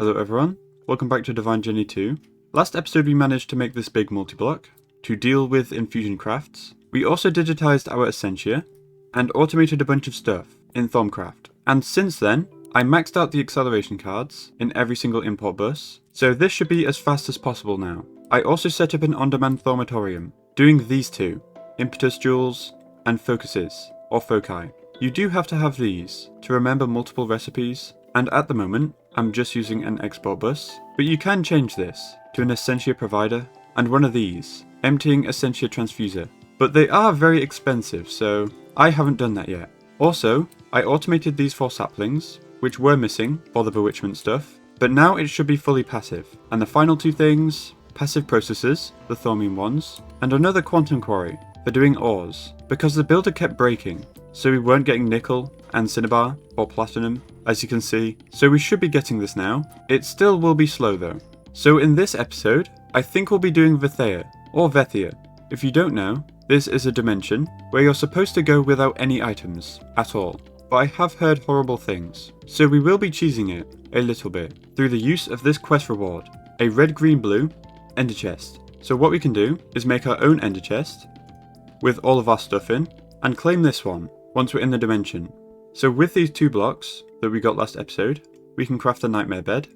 Hello everyone, welcome back to Divine Journey 2. Last episode we managed to make this big multi-block to deal with infusion crafts. We also digitized our Essentia and automated a bunch of stuff in Thermcraft. And since then, I maxed out the acceleration cards in every single import bus, so this should be as fast as possible now. I also set up an on-demand Thaumatorium, doing these two, impetus jewels and focuses, or foci. You do have to have these to remember multiple recipes, and at the moment, I'm just using an export bus, but you can change this to an Essentia provider and one of these, emptying Essentia transfuser. But they are very expensive, so I haven't done that yet. Also, I automated these 4 saplings, which were missing for the bewitchment stuff, but now it should be fully passive. And the final 2 things, passive processes, the thaumium ones, and another quantum quarry for doing ores, because the builder kept breaking, so we weren't getting nickel and cinnabar or platinum, as you can see, so we should be getting this now. It still will be slow though. So in this episode, I think we'll be doing Vethea, or Vethea. If you don't know, this is a dimension where you're supposed to go without any items at all, but I have heard horrible things, so we will be cheesing it a little bit through the use of this quest reward, a red, green, blue ender chest. So what we can do is make our own ender chest with all of our stuff in and claim this one once we're in the dimension. So with these 2 blocks that we got last episode, we can craft a nightmare bed.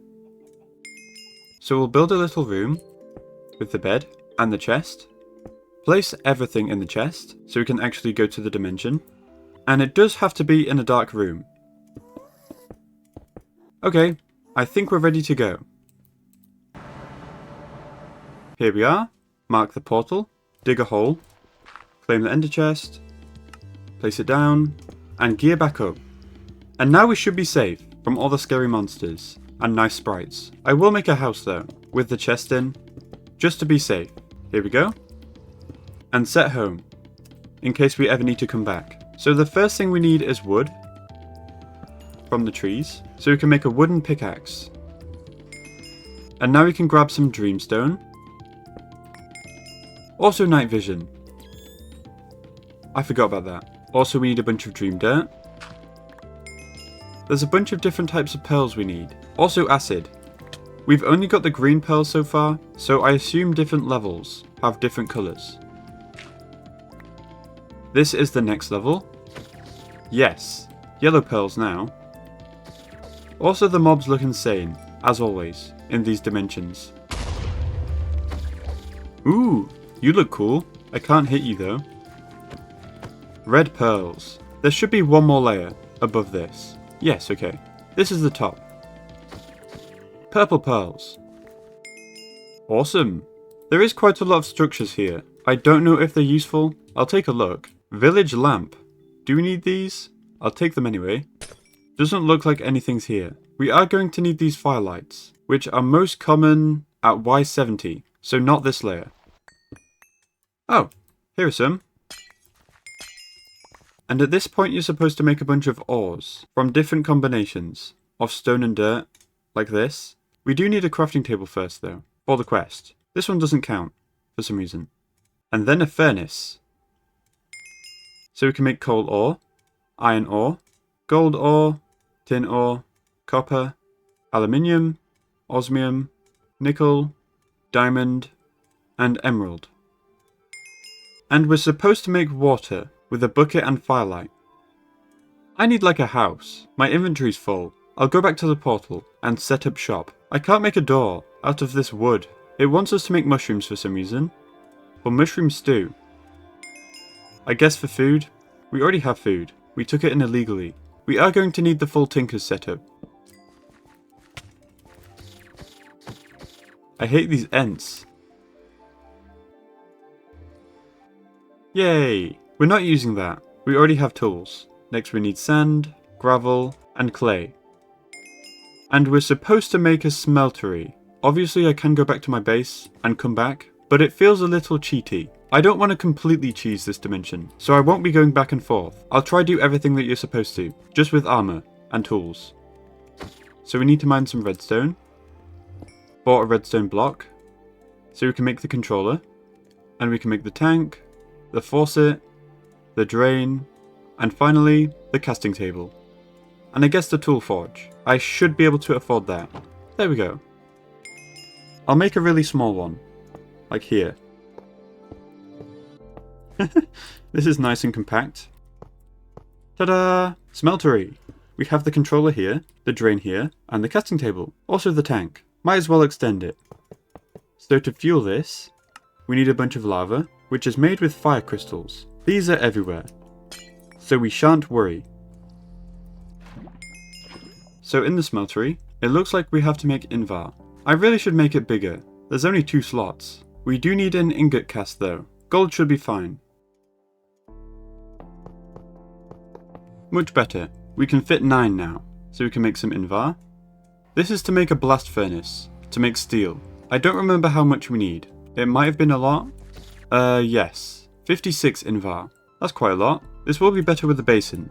So we'll build a little room with the bed and the chest, place everything in the chest so we can actually go to the dimension, and it does have to be in a dark room. Okay, I think we're ready to go. Here we are, mark the portal, dig a hole, claim the ender chest, place it down, and gear back up. And now we should be safe from all the scary monsters and nice sprites. I will make a house though, with the chest in, just to be safe. Here we go. And set home, in case we ever need to come back. So the first thing we need is wood from the trees, so we can make a wooden pickaxe. And now we can grab some dreamstone. Also night vision. I forgot about that. Also we need a bunch of dream dirt. There's a bunch of different types of pearls we need. Also acid. We've only got the green pearls so far, so I assume different levels have different colours. This is the next level. Yes, yellow pearls now. Also the mobs look insane, as always, in these dimensions. Ooh, you look cool. I can't hit you though. Red pearls. There should be one more layer above this. Yes, okay. This is the top. Purple pearls. Awesome. There is quite a lot of structures here. I don't know if they're useful. I'll take a look. Village lamp. Do we need these? I'll take them anyway. Doesn't look like anything's here. We are going to need these firelights, which are most common at Y70, so not this layer. Oh, here are some. And at this point you're supposed to make a bunch of ores from different combinations of stone and dirt, like this. We do need a crafting table first though, for the quest. This one doesn't count, for some reason. And then a furnace. So we can make coal ore, iron ore, gold ore, tin ore, copper, aluminium, osmium, nickel, diamond, and emerald. And we're supposed to make water with a bucket and firelight. I need like a house. My inventory's full. I'll go back to the portal and set up shop. I can't make a door out of this wood. It wants us to make mushrooms for some reason. Or mushroom stew. I guess for food. We already have food. We took it in illegally. We are going to need the full Tinker's setup. I hate these ents. Yay! We're not using that. We already have tools. Next we need sand, gravel, and clay. And we're supposed to make a smeltery. Obviously I can go back to my base and come back, but it feels a little cheaty. I don't want to completely cheese this dimension, so I won't be going back and forth. I'll try do everything that you're supposed to, just with armor and tools. So we need to mine some redstone. Bought a redstone block, so we can make the controller, and we can make the tank, the faucet, the drain, and finally, the casting table. And I guess the tool forge. I should be able to afford that. There we go. I'll make a really small one. Like here. This is nice and compact. Ta-da! Smeltery! We have the controller here, the drain here, and the casting table. Also the tank. Might as well extend it. So to fuel this, we need a bunch of lava, which is made with fire crystals. These are everywhere. So we shan't worry. So in the smeltery, it looks like we have to make Invar. I really should make it bigger. There's only 2 slots. We do need an ingot cast though. Gold should be fine. Much better. We can fit 9 now, so we can make some Invar. This is to make a blast furnace, to make steel. I don't remember how much we need. It might have been a lot. Yes. 56 Invar. That's quite a lot. This will be better with the basin.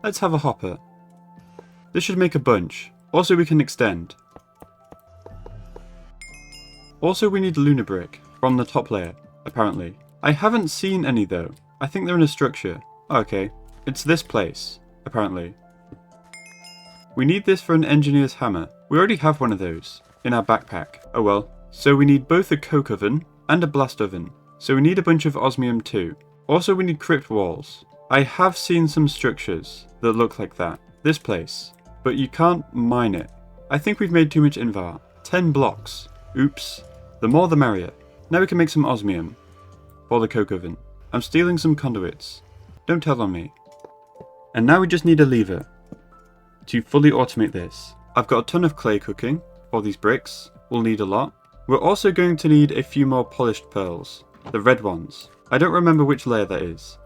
Let's have a hopper. This should make a bunch. Also we can extend. Also we need lunar brick from the top layer, apparently. I haven't seen any though. I think they're in a structure. Okay. It's this place, apparently. We need this for an engineer's hammer. We already have one of those in our backpack. Oh well. So we need both a coke oven and a blast oven. So we need a bunch of osmium too. Also we need crypt walls. I have seen some structures that look like that. This place. But you can't mine it. I think we've made too much Invar. 10 blocks. Oops. The more the merrier. Now we can make some osmium for the coke oven. I'm stealing some conduits. Don't tell on me. And now we just need a lever to fully automate this. I've got a ton of clay cooking for these bricks. We'll need a lot. We're also going to need a few more polished pearls. The red ones. I don't remember which layer that is.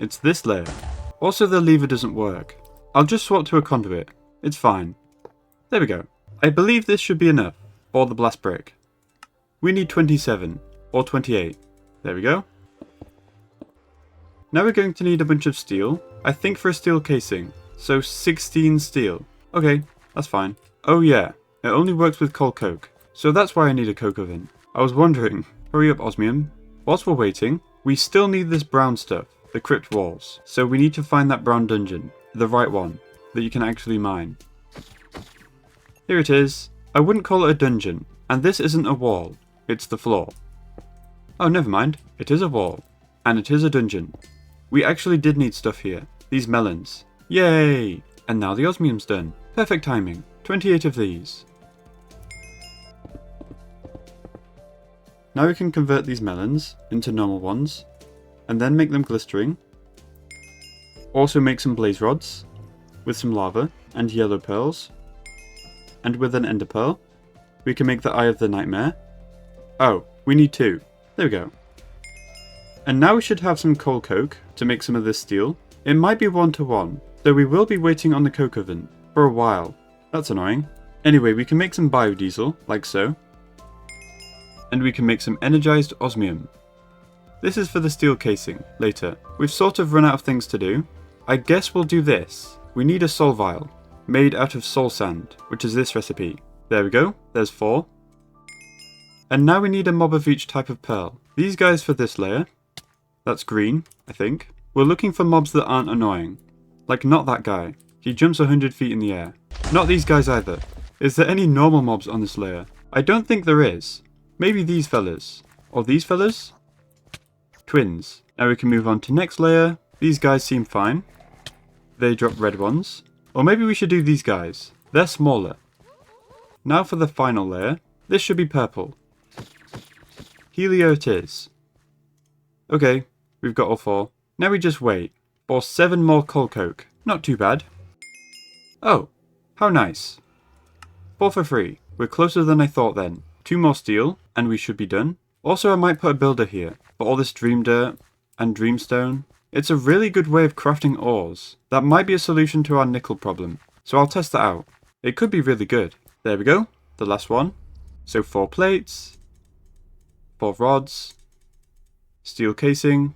It's this layer. Also the lever doesn't work. I'll just swap to a conduit. It's fine. There we go. I believe this should be enough for the blast brick. We need 27 or 28. There we go. Now we're going to need a bunch of steel. I think for a steel casing. So 16 steel. Okay, that's fine. Oh yeah, it only works with coal coke. So that's why I need a coke oven. I was wondering. Hurry up, osmium. Whilst we're waiting, we still need this brown stuff. The crypt walls. So we need to find that brown dungeon. The right one. That you can actually mine. Here it is. I wouldn't call it a dungeon. And this isn't a wall. It's the floor. Oh, never mind. It is a wall. And it is a dungeon. We actually did need stuff here. These melons. Yay! And now the osmium's done. Perfect timing. 28 of these. Now we can convert these melons into normal ones. And then make them glistering. Also make some blaze rods. With some lava and yellow pearls. And with an ender pearl. We can make the Eye of the Nightmare. Oh, we need 2. There we go. And now we should have some coal coke to make some of this steel. It might be 1-to-1, so we will be waiting on the coke oven for a while. That's annoying. Anyway, we can make some biodiesel, like so. And we can make some energized osmium. This is for the steel casing, later. We've sort of run out of things to do. I guess we'll do this. We need a soul vial, made out of soul sand, which is this recipe. There we go, there's 4. And now we need a mob of each type of pearl. These guys for this layer. That's green, I think. We're looking for mobs that aren't annoying. Like not that guy. He jumps 100 feet in the air. Not these guys either. Is there any normal mobs on this layer? I don't think there is. Maybe these fellas. Or these fellas? Twins. Now we can move on to next layer. These guys seem fine. They drop red ones. Or maybe we should do these guys. They're smaller. Now for the final layer. This should be purple. Helio it is. Okay, we've got all 4. Now we just wait for 7 more coal coke. Not too bad. Oh, how nice. 4 for free. We're closer than I thought then. 2 more steel, and we should be done. Also, I might put a builder here for all this dream dirt and dreamstone. It's a really good way of crafting ores. That might be a solution to our nickel problem. So I'll test that out. It could be really good. There we go. The last one. So 4 plates. 4 rods. Steel casing.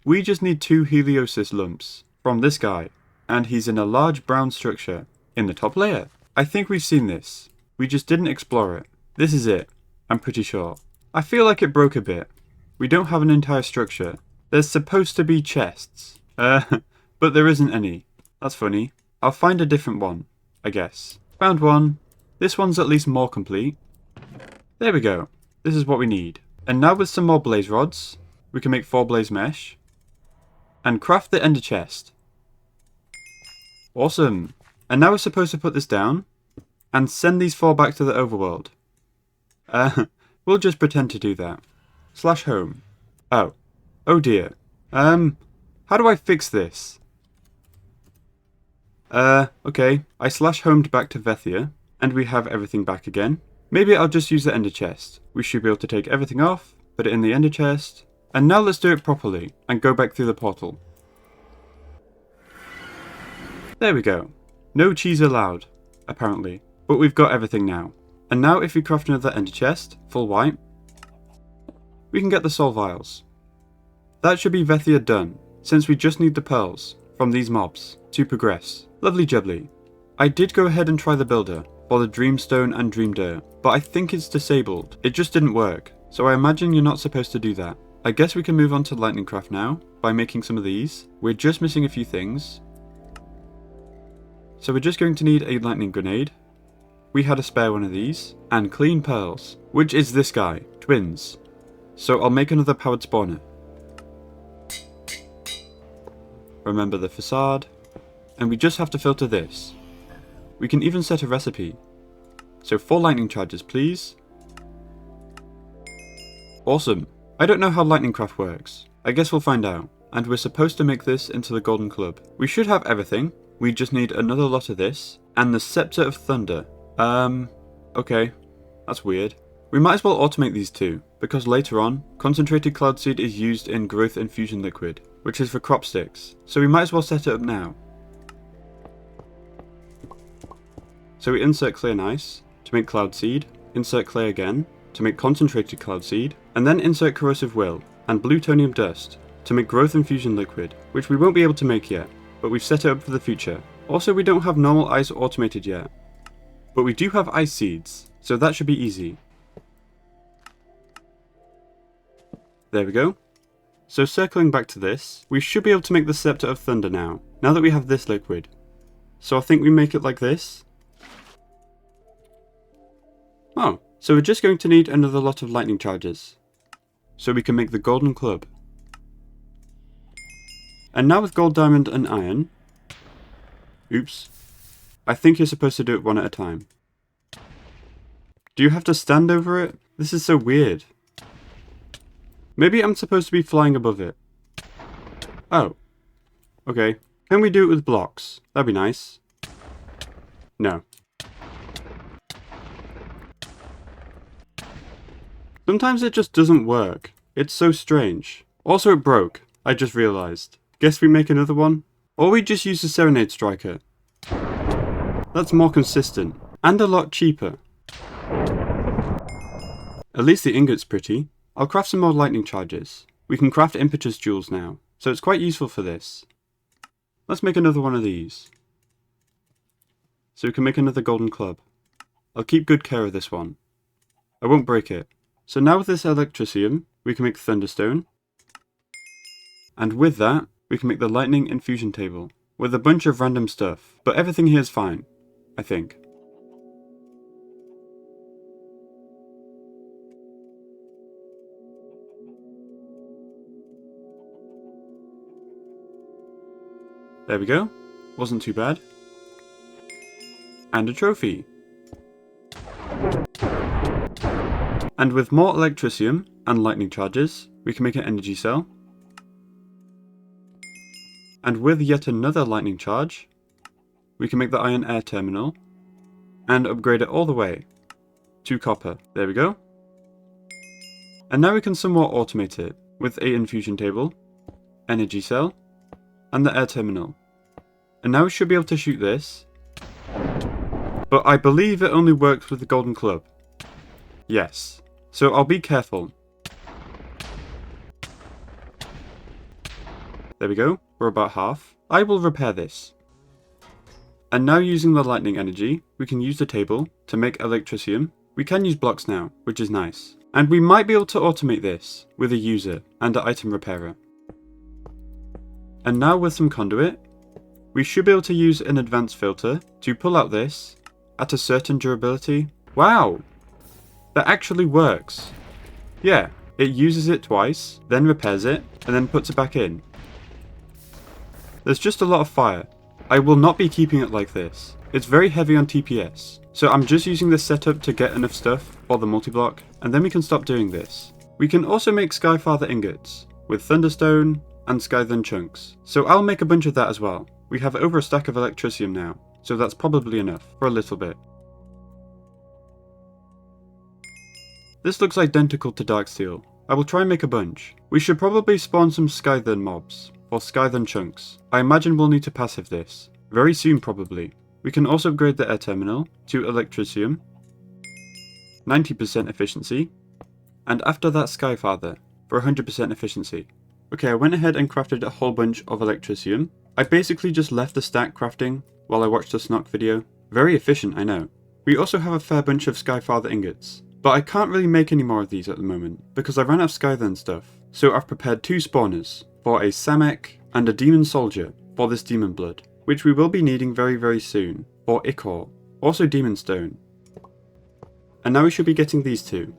We just need 2 heliosis lumps from this guy. And he's in a large brown structure in the top layer. I think we've seen this. We just didn't explore it. This is it. I'm pretty sure. I feel like it broke a bit. We don't have an entire structure. There's supposed to be chests. But there isn't any. That's funny. I'll find a different one, I guess. Found one. This one's at least more complete. There we go. This is what we need. And now with some more blaze rods, we can make 4 blaze mesh. And craft the ender chest. Awesome. And now we're supposed to put this down. And send these 4 back to the overworld. We'll just pretend to do that. /home. Oh. Oh dear. How do I fix this? Okay. I /homed back to Vethea, and we have everything back again. Maybe I'll just use the ender chest. We should be able to take everything off, put it in the ender chest, and now let's do it properly, and go back through the portal. There we go. No cheese allowed, apparently. But we've got everything now. And now if we craft another ender chest, full white, we can get the soul vials. That should be Vethea done, since we just need the pearls from these mobs to progress. Lovely jubbly. I did go ahead and try the builder for the Dreamstone and Dream Dirt, but I think it's disabled. It just didn't work, so I imagine you're not supposed to do that. I guess we can move on to Lightningcraft now by making some of these. We're just missing a few things. So we're just going to need a lightning grenade. We had a spare one of these, and clean pearls, which is this guy, twins. So I'll make another powered spawner. Remember the facade, and we just have to filter this. We can even set a recipe. So 4 lightning charges please. Awesome. I don't know how Lightningcraft works. I guess we'll find out. And we're supposed to make this into the Golden Club. We should have everything. We just need another lot of this, and the Scepter of Thunder. Okay. That's weird. We might as well automate these two, because later on, Concentrated Cloud Seed is used in Growth Infusion Liquid, which is for crop sticks, so we might as well set it up now. So we insert Clay and Ice to make Cloud Seed, insert Clay again to make Concentrated Cloud Seed, and then insert Corrosive Will and Plutonium Dust to make Growth Infusion Liquid, which we won't be able to make yet, but we've set it up for the future. Also, we don't have normal ice automated yet, but we do have ice seeds, so that should be easy. There we go. So circling back to this, we should be able to make the Scepter of Thunder now that we have this liquid. So I think we make it like this. Oh, so we're just going to need another lot of lightning charges, so we can make the Golden Club. And now with gold, diamond and iron, oops, I think you're supposed to do it one at a time. Do you have to stand over it? This is so weird. Maybe I'm supposed to be flying above it. Oh. Okay. Can we do it with blocks? That'd be nice. No. Sometimes it just doesn't work. It's so strange. Also it broke. I just realised. Guess we make another one? Or we just use the Serenade Striker. That's more consistent. And a lot cheaper. At least the ingot's pretty. I'll craft some more lightning charges. We can craft impetus jewels now, so it's quite useful for this. Let's make another one of these. So we can make another golden club. I'll keep good care of this one. I won't break it. So now with this electricium, we can make thunderstone. And with that, we can make the lightning infusion table, with a bunch of random stuff, but everything here is fine, I think. There we go. Wasn't too bad. And a trophy. And with more electricium and lightning charges, we can make an energy cell. And with yet another lightning charge, we can make the iron air terminal and upgrade it all the way to copper. There we go. And now we can somewhat automate it with a infusion table, energy cell, and the air terminal. And now we should be able to shoot this. But I believe it only works with the golden club. Yes. So I'll be careful. There we go. We're about half. I will repair this. And now using the lightning energy, we can use the table to make electricium. We can use blocks now, which is nice. And we might be able to automate this with a user and an item repairer. And now with some conduit, we should be able to use an advanced filter to pull out this at a certain durability. Wow! That actually works. Yeah, it uses it twice, then repairs it, and then puts it back in. There's just a lot of fire. I will not be keeping it like this. It's very heavy on TPS, so I'm just using this setup to get enough stuff for the multi-block, and then we can stop doing this. We can also make Skyfather ingots, with Thunderstone and Skythen chunks, so I'll make a bunch of that as well. We have over a stack of Electricium now, so that's probably enough for a little bit. This looks identical to Darksteel. I will try and make a bunch. We should probably spawn some Skythen mobs, or Skythen chunks. I imagine we'll need to passive this. Very soon probably. We can also upgrade the air terminal to Electricium, 90% efficiency, and after that Skyfather for 100% efficiency. Okay, I went ahead and crafted a whole bunch of Electricium. I basically just left the stack crafting while I watched the Snock video. Very efficient, I know. We also have a fair bunch of Skyfather ingots, but I can't really make any more of these at the moment because I ran out of Skythen stuff. So I've prepared 2 spawners for a Samek and a Demon Soldier for this Demon Blood, which we will be needing very soon for Ichor, also Demon Stone. And now we should be getting these 2.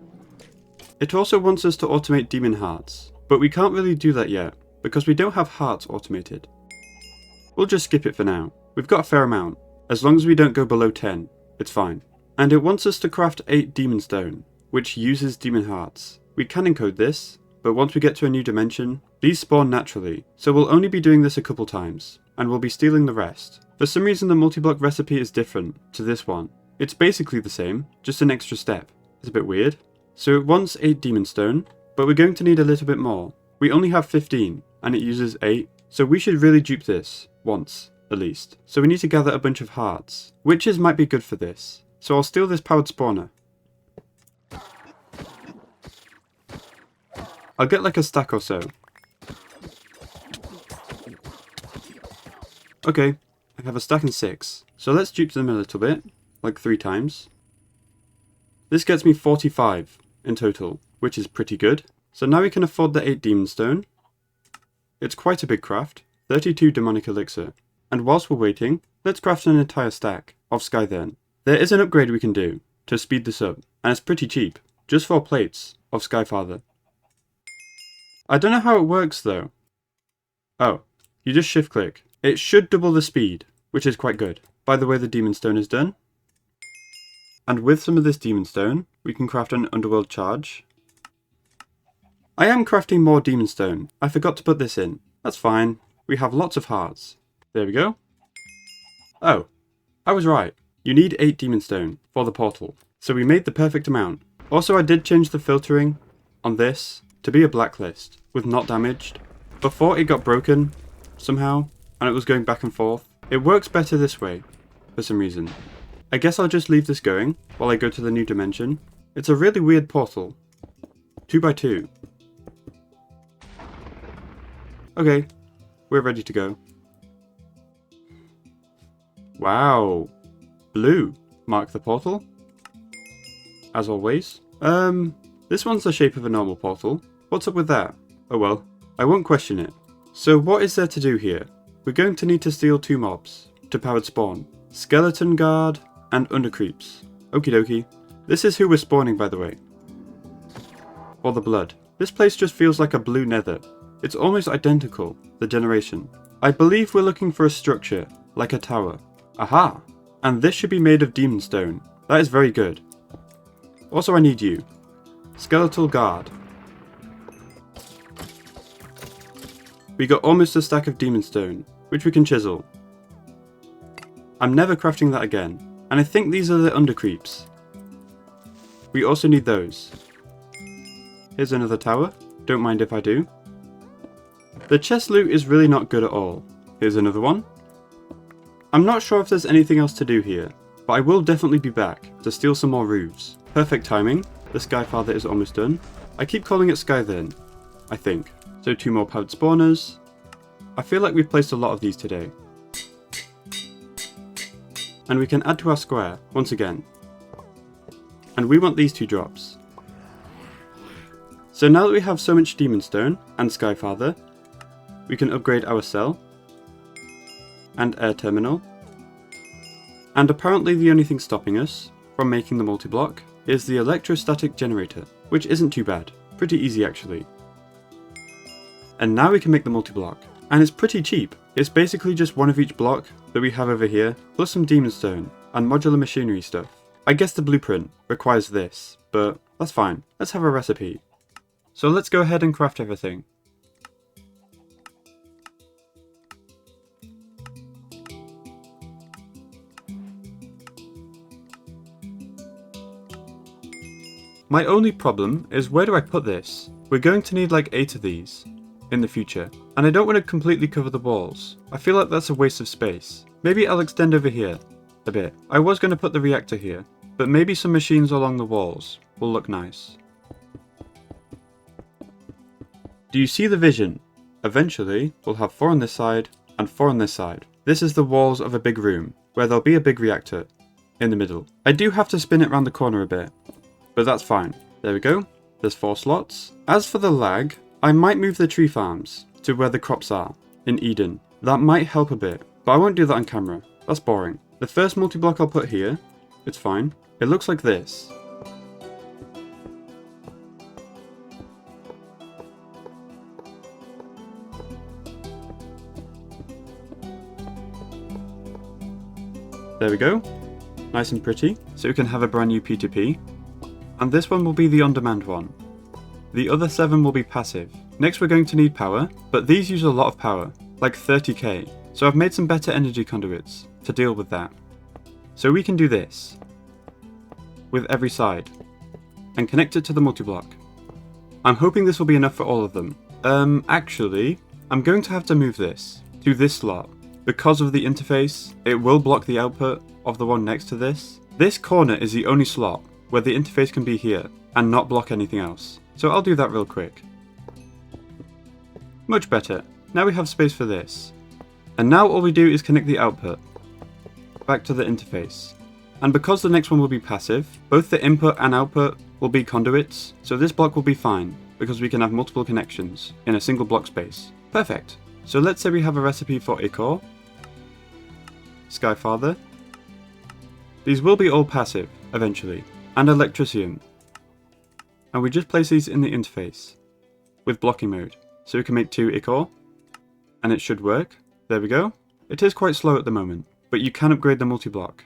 It also wants us to automate Demon Hearts, but we can't really do that yet because we don't have hearts automated. We'll just skip it for now. We've got a fair amount. As long as we don't go below 10, it's fine. And it wants us to craft 8 Demon Stone, which uses Demon Hearts. We can encode this, but once we get to a new dimension, these spawn naturally, so we'll only be doing this a couple times, and we'll be stealing the rest. For some reason the multi-block recipe is different to this one. It's basically the same, just an extra step. It's a bit weird. So it wants 8 Demon Stone, but we're going to need a little bit more. We only have 15, and it uses 8, so we should really dupe this, once, at least. So we need to gather a bunch of hearts. Witches might be good for this. So I'll steal this powered spawner. I'll get like a stack or so. Okay, I have a stack and 6. So let's dupe them a little bit, like 3 times. This gets me 45 in total, which is pretty good. So now we can afford the 8 Demon Stone. It's quite a big craft, 32 Demonic Elixir. And whilst we're waiting, let's craft an entire stack of Skythen. There is an upgrade we can do to speed this up, and it's pretty cheap, just 4 plates of Skyfather. I don't know how it works though. Oh, you just shift click. It should double the speed, which is quite good. By the way, the Demon Stone is done. And with some of this Demon Stone, we can craft an Underworld charge. I am crafting more Demon Stone. I forgot to put this in. That's fine. We have lots of hearts. There we go. Oh, I was right. You need 8 Demon Stone for the portal. So we made the perfect amount. Also, I did change the filtering on this to be a blacklist with not damaged. Before it got broken somehow, and it was going back and forth. It works better this way, for some reason. I guess I'll just leave this going while I go to the new dimension. It's a really weird portal. 2x2. Okay, we're ready to go. Wow. Blue. Mark the portal. As always. This one's the shape of a normal portal. What's up with that? Oh well, I won't question it. So what is there to do here? We're going to need to steal 2 mobs to powered spawn. Skeleton Guard and Undercreeps. Okie dokie. This is who we're spawning, by the way. Or the blood. This place just feels like a blue nether. It's almost identical, the generation. I believe we're looking for a structure, like a tower. Aha! And this should be made of Demon Stone. That is very good. Also I need you. Skeletal Guard. We got almost a stack of Demon Stone, which we can chisel. I'm never crafting that again. And I think these are the Undercreeps. We also need those. Here's another tower. Don't mind if I do. The chest loot is really not good at all. Here's another one. I'm not sure if there's anything else to do here, but I will definitely be back to steal some more roofs. Perfect timing. The Skyfather is almost done. I keep calling it Skythen, I think. So 2 more powered spawners. I feel like we've placed a lot of these today. And we can add to our square, once again. And we want these 2 drops. So now that we have so much Demon Stone and Skyfather, we can upgrade our cell, and air terminal, And apparently the only thing stopping us from making the multi-block is the electrostatic generator, which isn't too bad. Pretty easy actually. And now we can make the multi-block. And it's pretty cheap. It's basically just one of each block that we have over here, plus some demon stone and modular machinery stuff. I guess the blueprint requires this, but that's fine. Let's have a recipe. So let's go ahead and craft everything. My only problem is, where do I put this? We're going to need like 8 of these in the future, and I don't want to completely cover the walls. I feel like that's a waste of space. Maybe I'll extend over here a bit. I was going to put the reactor here, but maybe some machines along the walls will look nice. Do you see the vision? Eventually, we'll have 4 on this side and 4 on this side. This is the walls of a big room, where there'll be a big reactor in the middle. I do have to spin it around the corner a bit, but that's fine. There we go. There's 4 slots. As for the lag, I might move the tree farms to where the crops are in Eden. That might help a bit, but I won't do that on camera. That's boring. The first multi-block I'll put here. It's fine. It looks like this. There we go. Nice and pretty. So we can have a brand new P2P. And this one will be the on-demand one. The other 7 will be passive. Next we're going to need power, but these use a lot of power, like 30k. So I've made some better energy conduits to deal with that. So we can do this with every side and connect it to the multi-block. I'm hoping this will be enough for all of them. Actually, I'm going to have to move this to this slot. Because of the interface, it will block the output of the one next to this. This corner is the only slot where the interface can be here and not block anything else. So I'll do that real quick. Much better. Now we have space for this. And now all we do is connect the output back to the interface. And because the next one will be passive, both the input and output will be conduits, so this block will be fine, because we can have multiple connections in a single block space. Perfect. So let's say we have a recipe for Ichor, Skyfather. These will be all passive, eventually, and Electricium. And we just place these in the interface with blocking mode. So we can make 2 Ichor, and it should work. There we go. It is quite slow at the moment, but you can upgrade the multi-block.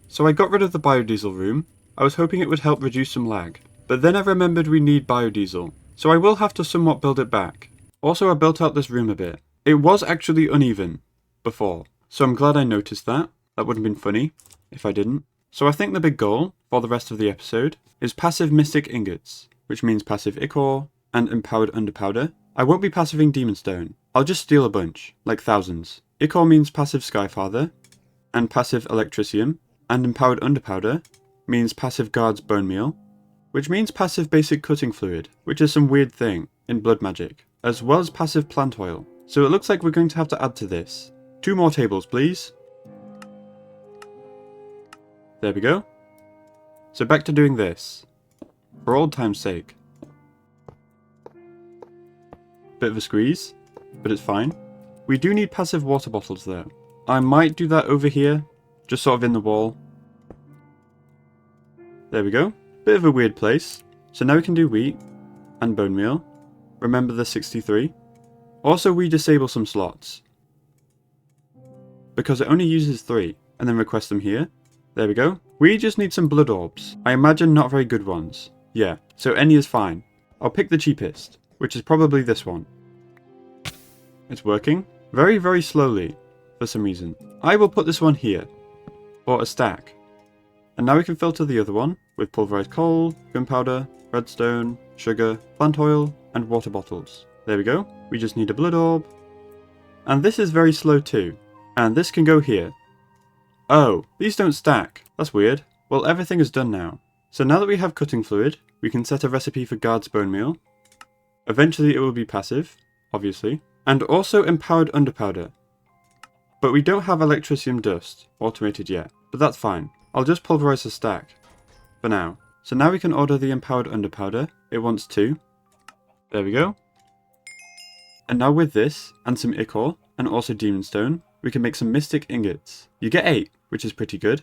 So I got rid of the biodiesel room. I was hoping it would help reduce some lag, but then I remembered we need biodiesel, so I will have to somewhat build it back. Also, I built out this room a bit. It was actually uneven before, so I'm glad I noticed that. That wouldn't have been funny if I didn't. So I think the big goal for the rest of the episode is passive Mystic Ingots, which means passive Ichor and empowered Underpowder. I won't be passiving Demon Stone. I'll just steal a bunch, like thousands. Ichor means passive Skyfather and passive Electricium, and empowered Underpowder means passive Guard's Bone Meal, which means passive Basic Cutting Fluid, which is some weird thing in blood magic, as well as passive Plant Oil. So it looks like we're going to have to add to this. 2 more tables, please. There we go. So back to doing this, for old time's sake. Bit of a squeeze, but it's fine. We do need passive water bottles though. I might do that over here, just sort of in the wall. There we go. Bit of a weird place. So now we can do wheat and bone meal. Remember the 63. Also, we disable some slots, because it only uses 3, and then request them here. There we go. We just need some blood orbs. I imagine not very good ones. Yeah, so any is fine. I'll pick the cheapest, which is probably this one. It's working. Very, very slowly, for some reason. I will put this one here, or a stack. And now we can filter the other one with pulverized coal, gunpowder, redstone, sugar, plant oil, and water bottles. There we go. We just need a blood orb. And this is very slow too. And this can go here. Oh, these don't stack. That's weird. Well, everything is done now. So now that we have cutting fluid, we can set a recipe for Guard's Bone Meal. Eventually it will be passive, obviously. And also empowered Underpowder. But we don't have Electricium Dust automated yet, but that's fine. I'll just pulverize the stack for now. So now we can order the empowered Underpowder. It wants 2. There we go. And now with this, and some Ichor, and also Demon Stone, we can make some mystic ingots. You get 8, which is pretty good.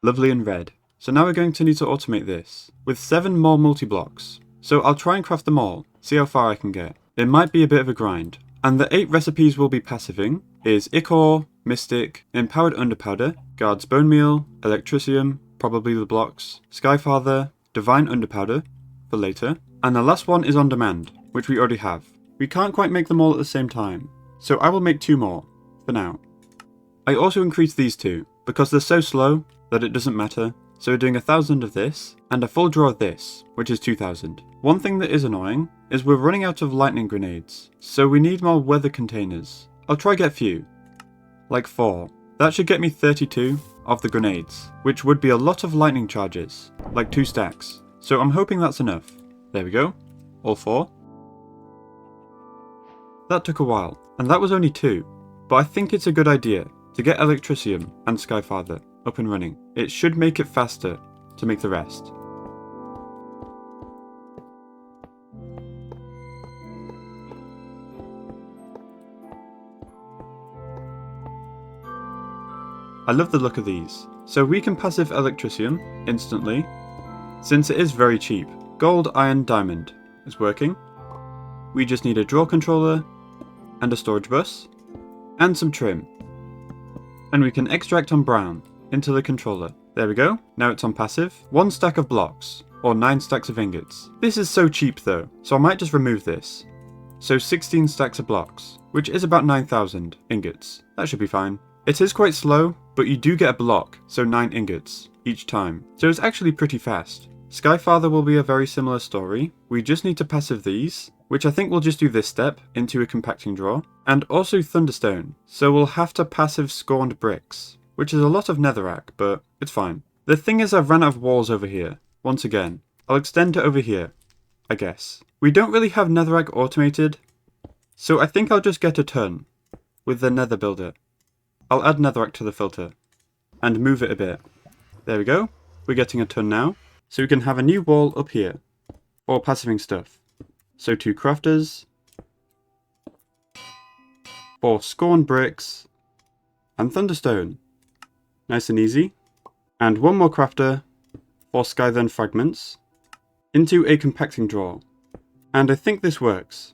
Lovely and red. So now we're going to need to automate this with 7 more multi-blocks. So I'll try and craft them all, see how far I can get. It might be a bit of a grind. And the 8 recipes we'll be passiving is Ichor, Mystic, Empowered Underpowder, Guard's Bone Meal, Electricium, probably the blocks, Skyfather, Divine Underpowder for later, and the last one is On Demand, which we already have. We can't quite make them all at the same time, so I will make 2 more, for now. I also increased these 2, because they're so slow that it doesn't matter, so we're doing 1,000 of this, and a full draw of this, which is 2,000. One thing that is annoying is we're running out of lightning grenades, so we need more weather containers. I'll try get few, like 4. That should get me 32 of the grenades, which would be a lot of lightning charges, like 2 stacks. So I'm hoping that's enough. There we go, all 4. That took a while, and that was only 2, but I think it's a good idea to get Electricium and Skyfather up and running. It should make it faster to make the rest. I love the look of these. So we can passive Electricium instantly, since it is very cheap. Gold, iron, diamond is working. We just need a draw controller, and a storage bus, and some trim. And we can extract on brown into the controller. There we go, now it's on passive. 1 stack of blocks, or 9 stacks of ingots. This is so cheap though, so I might just remove this. So 16 stacks of blocks, which is about 9,000 ingots. That should be fine. It is quite slow, but you do get a block, so 9 ingots each time. So it's actually pretty fast. Skyfather will be a very similar story. We just need to passive these, which I think we'll just do this step into a compacting draw, and also Thunderstone. So we'll have to passive Scorned Bricks, which is a lot of netherrack, but it's fine. The thing is I've run out of walls over here, once again. I'll extend to over here, I guess. We don't really have netherrack automated, so I think I'll just get a ton with the nether builder. I'll add netherrack to the filter and move it a bit. There we go. We're getting a ton now. So we can have a new wall up here for passiving stuff. So 2 crafters, 4 Scorn Bricks, and Thunderstone. Nice and easy. And 1 more crafter for Skythen Fragments into a compacting drawer. And I think this works.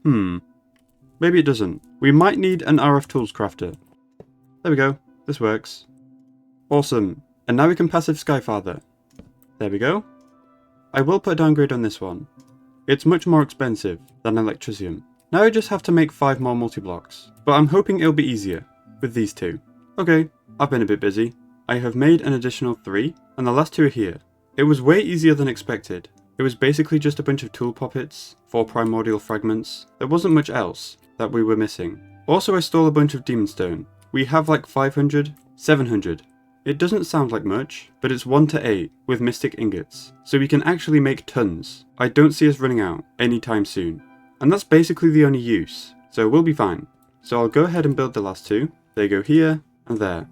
Maybe it doesn't. We might need an RF Tools crafter. There we go, this works. Awesome, and now we can passive Skyfather. There we go. I will put a downgrade on this one. It's much more expensive than Electricium. Now I just have to make 5 more multi-blocks, but I'm hoping it'll be easier with these 2. Okay, I've been a bit busy. I have made an additional 3, and the last 2 are here. It was way easier than expected. It was basically just a bunch of tool poppets, 4 primordial fragments. There wasn't much else that we were missing. Also I stole a bunch of demon stone. We have like 500, 700. It doesn't sound like much, but it's 1 to 8 with mystic ingots, so we can actually make tons. I don't see us running out anytime soon. And that's basically the only use, so we'll be fine. So I'll go ahead and build the last 2. They go here and there.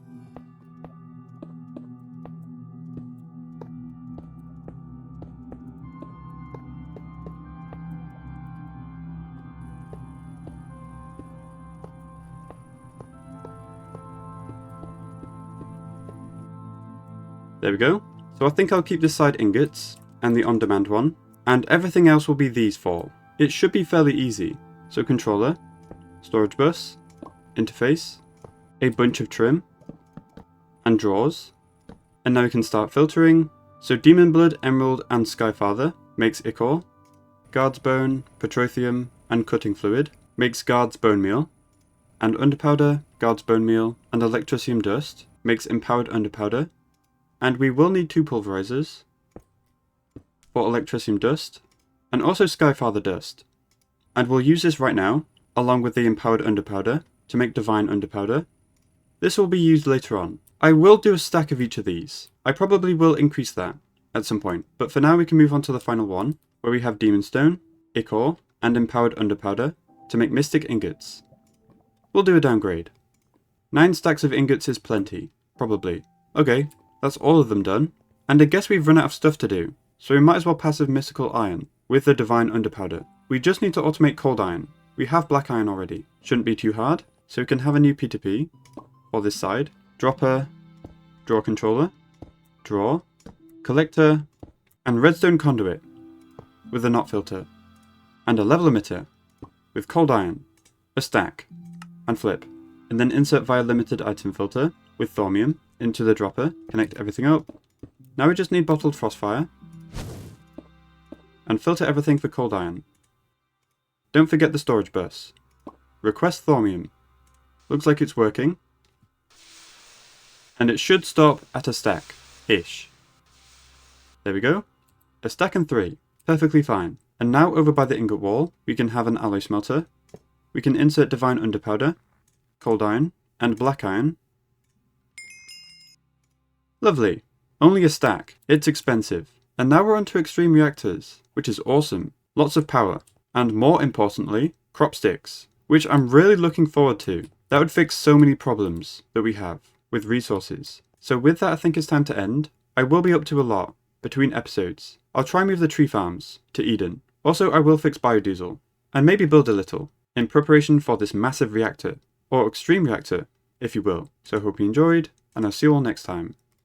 There we go. So I think I'll keep this side ingots, and the on-demand one, and everything else will be these 4. It should be fairly easy. So controller, storage bus, interface, a bunch of trim, and drawers. And now we can start filtering. So Demon Blood, Emerald, and Skyfather makes Ichor. Guard's Bone, Petroleum, and Cutting Fluid makes Guard's Bone Meal. And Underpowder, Guard's Bone Meal, and Electricium Dust makes Empowered Underpowder. And we will need 2 pulverizers for Electricium Dust, and also Skyfather Dust. And we'll use this right now, along with the Empowered Underpowder, to make Divine Underpowder. This will be used later on. I will do a stack of each of these. I probably will increase that at some point, but for now we can move on to the final one, where we have Demon Stone, Ichor, and Empowered Underpowder to make Mystic Ingots. We'll do a downgrade. 9 stacks of ingots is plenty, probably. Okay. That's all of them done, and I guess we've run out of stuff to do, so we might as well passive Mystical Iron with the Divine Underpowder. We just need to automate Cold Iron, we have black iron already. Shouldn't be too hard. So we can have a new P2P, or this side, dropper, draw controller, draw, collector, and redstone conduit with a NOT filter, and a level emitter with cold iron, a stack, and flip. And then insert via limited item filter with thaumium into the dropper, connect everything up. Now we just need bottled frostfire, and filter everything for cold iron. Don't forget the storage bus. Request thaumium. Looks like it's working. And it should stop at a stack-ish. There we go. A stack and 3. Perfectly fine. And now over by the ingot wall, we can have an alloy smelter. We can insert divine underpowder, cold iron, and black iron. Lovely. Only a stack. It's expensive. And now we're on to extreme reactors, which is awesome. Lots of power. And more importantly, crop sticks, which I'm really looking forward to. That would fix so many problems that we have with resources. So with that, I think it's time to end. I will be up to a lot between episodes. I'll try and move the tree farms to Eden. Also, I will fix biodiesel, and maybe build a little, in preparation for this massive reactor, or extreme reactor, if you will. So I hope you enjoyed, and I'll see you all next time.